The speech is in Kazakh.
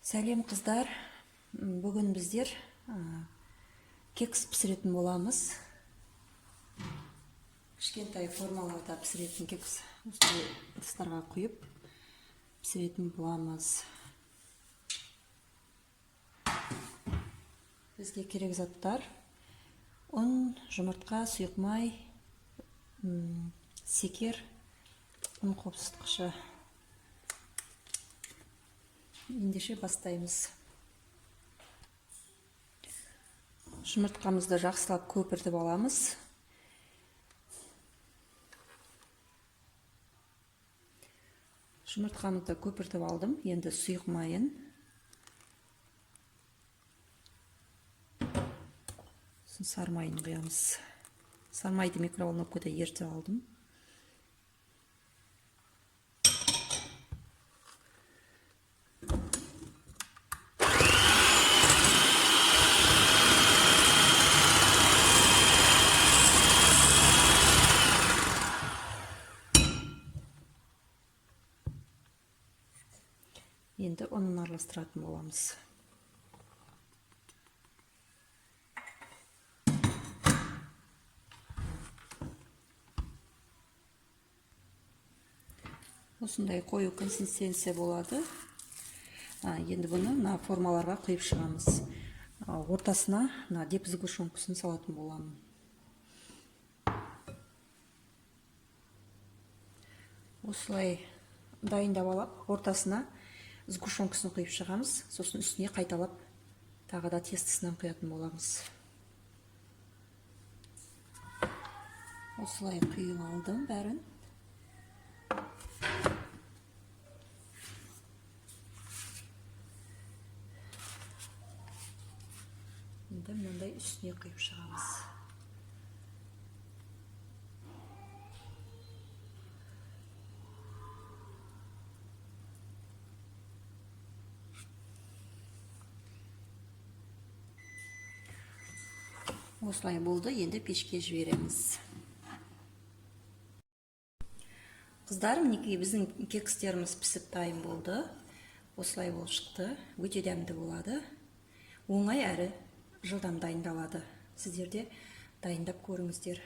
Сәлем қыздар, бүгін біздер кекс пісіретін боламыз. Кішкентай формаларда пісіретін кекс ыдыстарға құйып пісіретін боламыз. Бізге керек заттар: ұн, жұмыртқа, сұйық май, секер, ұн қопсытқышы. Ендеше бастаймыз. Жұмыртқамызды жақсылап көпіртіп аламыз. Жұмыртқамызды көпіртіп алдым. Енді сұйық майын, сары майын құямыз. Сары майды микроволновкада ерітіп алдым. Енді ұнын араластыратын боламыз. Осындай қою консистенция болады. Енді бұны формаларға құйып шығамыз. Ортасына деп сгущенкасын салатын боламын. Осылай дайындап алып, ортасына сгущенкасын құйып шығамыз. Сосын үстіне қайталап тағы да тестісінен құятын боламыз. Осылай құйып алдым бәрін. Енді мынандай үстіне құйып шығамыз. Осылай болды, енді пешке жібереміз. Қыздар, мінекей біздің кекстеріміз пісіп дайын болды. Осылай болып шықты. Өте дәмді болады. Оңай әрі жылдам дайындалады. Сіздер де дайындап көріңіздер.